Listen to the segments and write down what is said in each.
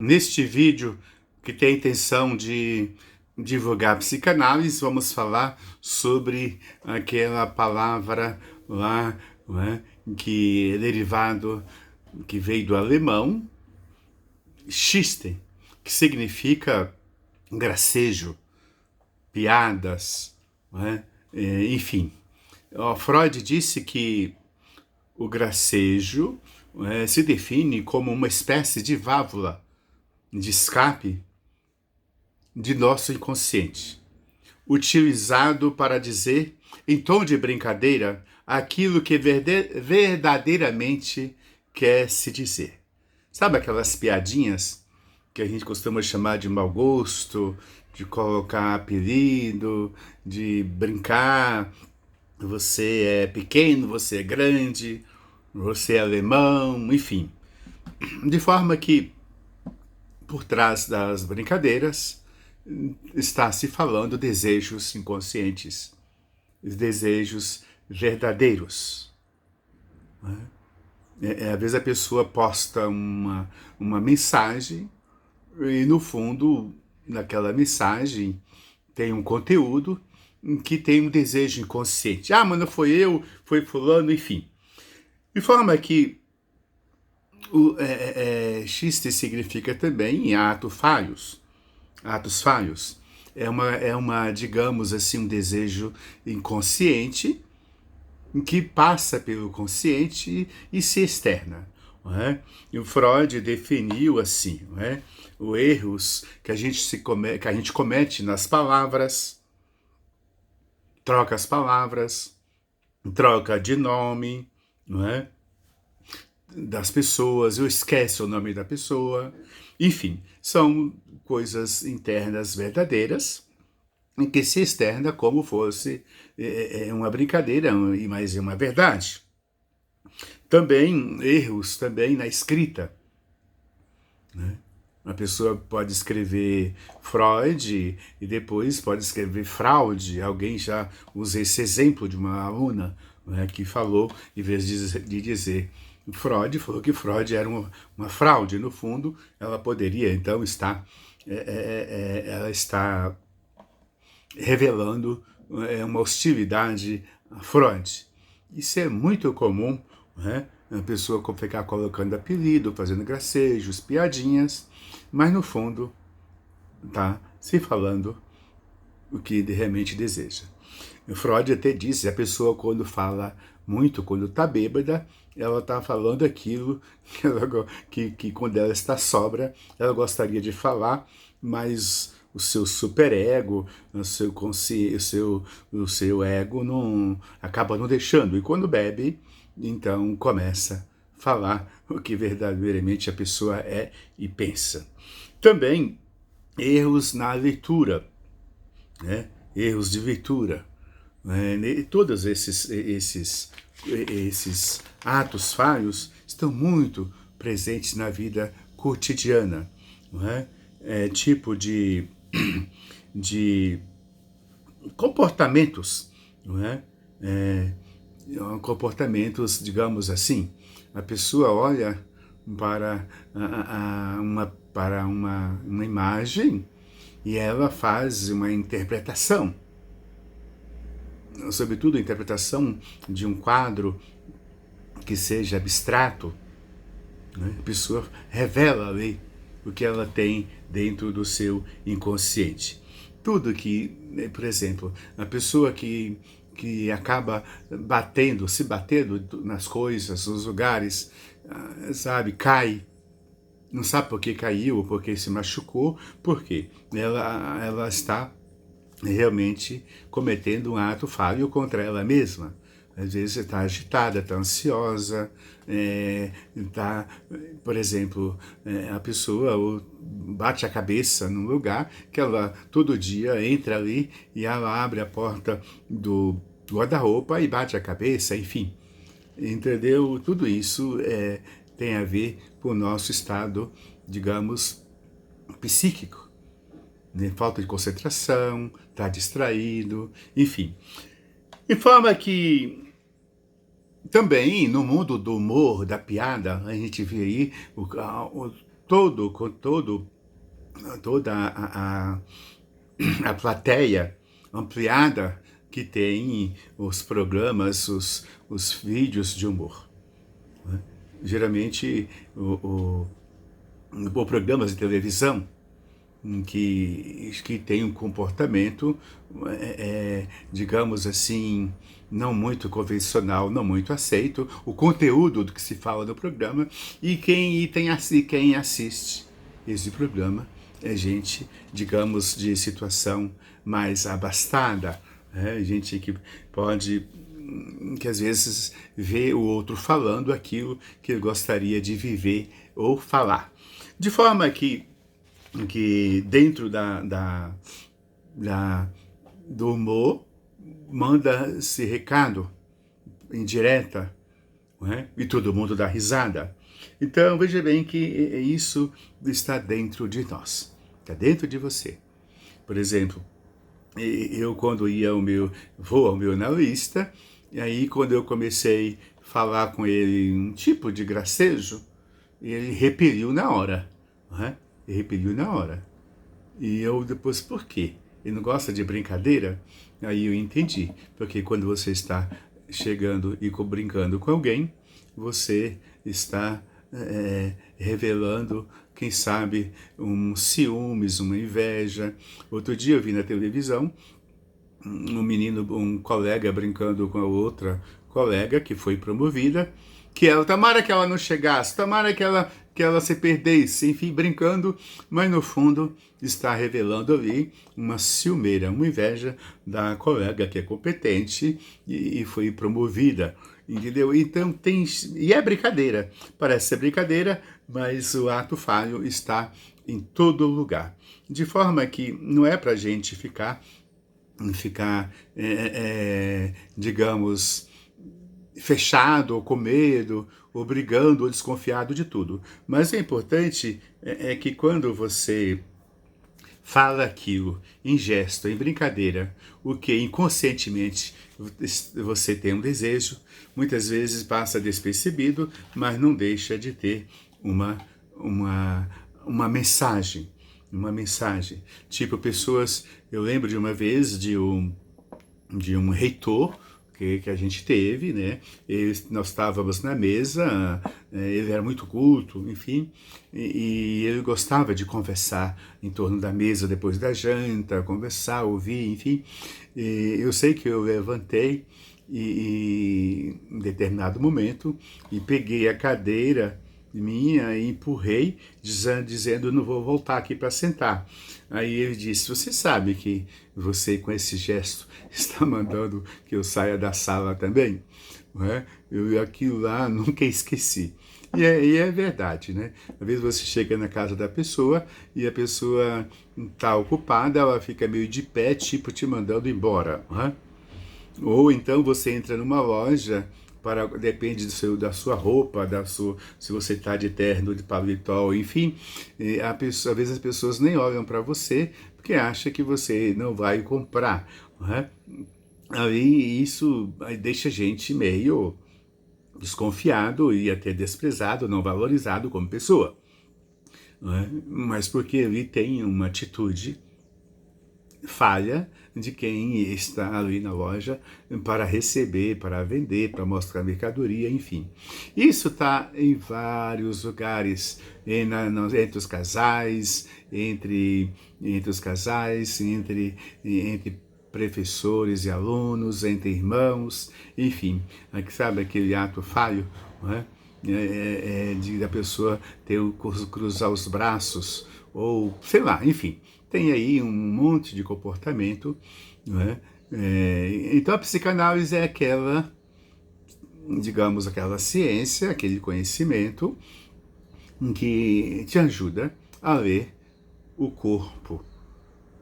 Neste vídeo, que tem a intenção de divulgar psicanálise, vamos falar sobre aquela palavra lá, não é, que é derivado, que veio do alemão, Schiste, que significa gracejo, piadas, não é? Enfim. Freud disse que o gracejo se define como uma espécie de válvula de escape de nosso inconsciente, utilizado para dizer, em tom de brincadeira, aquilo que verdadeiramente quer se dizer. Sabe aquelas piadinhas que a gente costuma chamar de mau gosto, de colocar apelido, de brincar? Você é pequeno, você é grande, você é alemão, enfim. De forma que, por trás das brincadeiras, está se falando desejos inconscientes, desejos verdadeiros. Às vezes a pessoa posta uma mensagem e, no fundo, naquela mensagem tem um conteúdo que tem um desejo inconsciente. Ah, mas não foi eu, foi fulano, enfim. De forma que xiste significa também atos falhos. Digamos assim, um desejo inconsciente que passa pelo consciente e se externa. Não é? E o Freud definiu assim, não é? Os erros que a gente comete nas palavras, troca as palavras, troca de nome, não é? Das pessoas, eu esqueço o nome da pessoa, enfim, são coisas internas verdadeiras em que se externa como fosse uma brincadeira, mas é uma verdade. Também erros também na escrita, né? A pessoa pode escrever Freud e depois pode escrever fraude. Alguém já usa esse exemplo de uma aluna, né, que falou, em vez de dizer Freud, falou que Freud era uma fraude. No fundo, ela poderia então estar, ela está revelando uma hostilidade a Freud. Isso é muito comum, né? A pessoa ficar colocando apelido, fazendo gracejos, piadinhas, mas no fundo está se falando o que realmente deseja. O Freud até disse, a pessoa quando fala muito, quando está bêbada, ela está falando aquilo que quando ela está sóbria, ela gostaria de falar, mas o seu superego, o seu ego não acaba não deixando. E quando bebe, então começa a falar o que verdadeiramente a pessoa é e pensa. Também erros na leitura, né? Erros de leitura. Né? Todos esses atos falhos estão muito presentes na vida cotidiana. Não é? Tipo de comportamentos, não é? Comportamentos, digamos assim, a pessoa olha para uma imagem e ela faz uma interpretação, sobretudo a interpretação de um quadro que seja abstrato, né? A pessoa revela ali o que ela tem dentro do seu inconsciente. Tudo que, por exemplo, a pessoa que acaba se batendo nas coisas, nos lugares, sabe, cai, não sabe por que caiu, por que se machucou, porque ela está realmente cometendo um ato falho contra ela mesma. Às vezes você está agitada, está ansiosa, por exemplo, a pessoa bate a cabeça num lugar que ela todo dia entra ali e ela abre a porta do guarda-roupa e bate a cabeça, enfim. Entendeu? Tudo isso tem a ver com o nosso estado, digamos, psíquico. Né? Falta de concentração, está distraído, enfim. De forma que também no mundo do humor, da piada, a gente vê aí toda a plateia ampliada que tem os programas, os vídeos de humor, né? Geralmente, programas de televisão que tem um comportamento, digamos assim, não muito convencional, não muito aceito, o conteúdo do que se fala no programa, e quem assiste esse programa é gente, digamos, de situação mais abastada, gente que às vezes vê o outro falando aquilo que ele gostaria de viver ou falar. De forma que dentro do humor manda-se recado em direta, não é? E todo mundo dá risada. Então veja bem que isso está dentro de nós, está dentro de você. Por exemplo, eu quando vou ao meu analista, e aí quando eu comecei a falar com ele um tipo de gracejo, ele repeliu na hora, não é? Ele repeliu na hora. E eu depois, por quê? Ele não gosta de brincadeira? Aí eu entendi, porque quando você está chegando e brincando com alguém, você está revelando, quem sabe, um ciúmes, uma inveja. Outro dia eu vi na televisão um colega brincando com a outra colega que foi promovida, tomara que ela não chegasse, tomara que ela se perdesse, enfim, brincando, mas no fundo está revelando ali uma ciumeira, uma inveja da colega que é competente e foi promovida, entendeu? Então e é brincadeira, parece ser brincadeira, mas o ato falho está em todo lugar, de forma que não é para a gente ficar digamos, fechado, ou com medo, ou brigando, ou desconfiado de tudo. Mas o importante é que quando você fala aquilo em gesto, em brincadeira, o que inconscientemente você tem um desejo, muitas vezes passa despercebido, mas não deixa de ter uma mensagem. Uma mensagem. Tipo, eu lembro de uma vez de um reitor que a gente teve, né? Nós estávamos na mesa, ele era muito culto, enfim, e ele gostava de conversar em torno da mesa depois da janta, conversar, ouvir, enfim. Eu sei que eu levantei em determinado momento e peguei a cadeira minha e empurrei, dizendo, não vou voltar aqui para sentar. Aí ele disse, você sabe que você com esse gesto está mandando que eu saia da sala também? Não é? Eu aquilo lá nunca esqueci. E é verdade, né? Às vezes você chega na casa da pessoa e a pessoa está ocupada, ela fica meio de pé, tipo te mandando embora, não é? Ou então você entra numa loja, depende da sua roupa, se você está de terno, de paletó, enfim, às vezes as pessoas nem olham para você porque acham que você não vai comprar, não é? Aí isso deixa a gente meio desconfiado e até desprezado, não valorizado como pessoa, não é? Mas porque ele tem uma atitude falha de quem está ali na loja para receber, para vender, para mostrar mercadoria, enfim. Isso está em vários lugares, entre os casais, entre professores e alunos, entre irmãos, enfim, sabe aquele ato falho, não é? Da pessoa cruzar os braços, ou sei lá, enfim, tem aí um monte de comportamento, não é? Então a psicanálise é digamos, aquela ciência, aquele conhecimento que te ajuda a ler o corpo,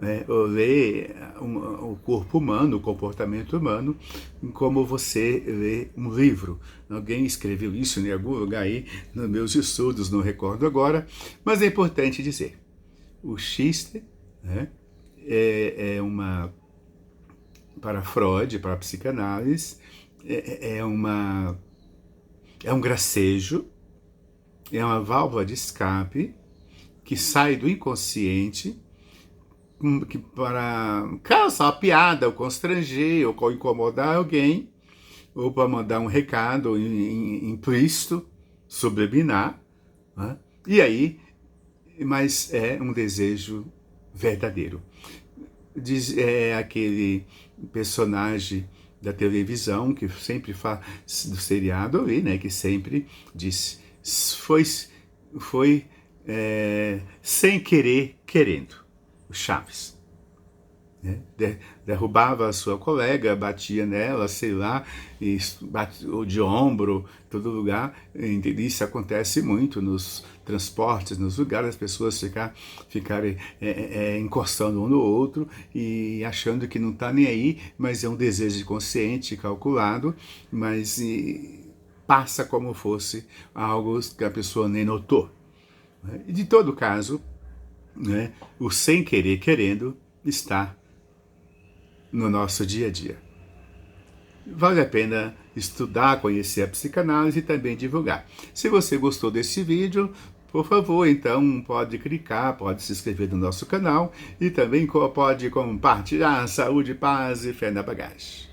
ler o corpo humano, o comportamento humano, como você lê um livro. Alguém escreveu isso em algum lugar aí, nos meus estudos, não recordo agora, mas é importante dizer, o xiste, né, para Freud, para a psicanálise, é um gracejo, é uma válvula de escape que sai do inconsciente que para causar uma piada, ou constranger, ou incomodar alguém, ou para mandar um recado implícito, subliminar, né? E aí, mas é um desejo verdadeiro. É aquele personagem da televisão que sempre fala do seriado ali, né? Que sempre disse foi sem querer querendo. O Chaves, né? Derrubava a sua colega, batia nela, sei lá, e de ombro, todo lugar. Isso acontece muito nos transportes, nos lugares, as pessoas ficarem encostando um no outro e achando que não está nem aí, mas é um desejo consciente, calculado, mas passa como fosse algo que a pessoa nem notou. E de todo caso, né, o sem querer querendo está no nosso dia a dia. Vale a pena estudar, conhecer a psicanálise e também divulgar. Se você gostou desse vídeo, por favor, então pode clicar, pode se inscrever no nosso canal e também pode compartilhar. Saúde, paz e fé na bagagem.